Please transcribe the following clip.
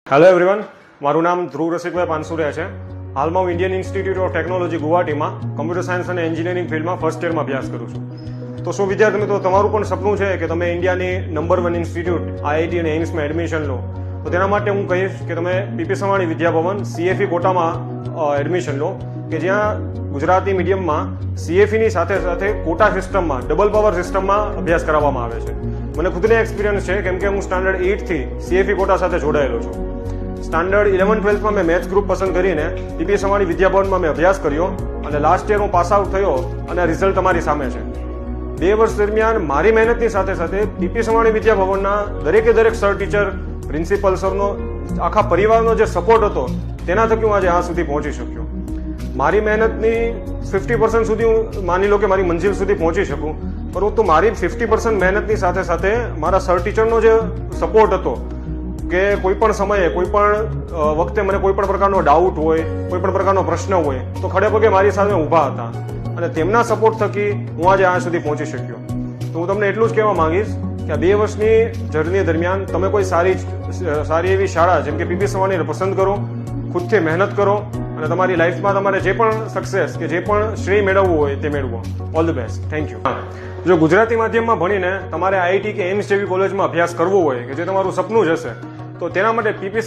Hello everyone, મારું નામ ધ્રુવ રસિકભાઈ પાનસુરિયા છે. હાલમાં હું ઇન્ડિયન ઇન્સ્ટિટ્યૂટ ઓફ ટેકનોલોજી ગુવાહાટીમાં કમ્પ્યુટર સાયન્સ અને એન્જિનિયરિંગ ફિલ્ડમાં ફર્સ્ટ યરમાં અભ્યાસ કરું છું. તો શું વિદ્યાર્થી મિત્રો, તમારું પણ સપનું છે કે તમે ઇન્ડિયાની નંબર 1 ઇન્સ્ટિટ્યૂટ આઈઆઈટી અને એઇમ્સમાં એડમિશન લો? તો તેના માટે હું કહીશ કે તમે પીપી સવાણી વિદ્યાભવન CFE કોટામાં એડમિશન લો, કે જ્યાં ગુજરાતી મીડિયમમાં CFEની સાથે સાથે કોટા સિસ્ટમમાં, ડબલ પાવર સિસ્ટમમાં અભ્યાસ કરાવવામાં આવે છે. મને ખુદને એક્સપિરિયન્સ છે, કેમ કે હું સ્ટાન્ડર્ડ 8 થી CFE કોટા સાથે જોડાયેલો છું. સ્ટાન્ડર્ડ 11-12માં મેં મેથ્સ ગ્રુપ પસંદ કરીને પીપી સવાણી વિદ્યાભવનમાં મેં અભ્યાસ કર્યો અને લાસ્ટ યર હું પાસ આઉટ થયો અને રિઝલ્ટ તમારી સામે છે. 2 વર્ષ દરમિયાન મારી મહેનતની સાથે સાથે પીપી સવાણી વિદ્યાભવનના દરેકે દરેક સર, ટીચર, પ્રિન્સિપલ સરનો, આખા પરિવારનો જે સપોર્ટ હતો, તેના થકી હું આજે આ સુધી પહોંચી શક્યો. મારી મહેનતની 50% સુધી હું માની લો કે મારી મંજિલ સુધી પહોંચી શકું, પરંતુ મારી 50% મહેનતની સાથે સાથે મારા સર, ટીચરનો જે સપોર્ટ હતો કે કોઈ પણ સમયે, કોઈ પણ વખતે મને કોઈ પણ પ્રકારનો ડાઉટ હોય, કોઈ પણ પ્રકારનો પ્રશ્ન હોય તો ખડે પગે મારી સામે ઊભા હતા અને તેમના સપોર્ટ થકી હું આજે આ સુધી પહોંચી શક્યો. તો હું તમને એટલું જ કહેવા માંગીશ કે આ 2 વર્ષની જર્ની દરમિયાન તમે કોઈ સારી એવી શાળા જેમ કે પીપી સવાણીને પસંદ કરો, ખુદથી મહેનત કરો અને તમારી લાઈફમાં તમારે જે પણ સક્સેસ કે જે પણ શ્રેય મેળવવું હોય તે મેળવો. All the best. Thank you. જો ગુજરાતી માધ્યમમાં ભણીને તમારે આઈઆઈટી કે એઇમ્સ જેવી કોલેજમાં અભ્યાસ કરવો હોય કે જે તમારું સપનું જ હશે, તો તેના માટે પીપી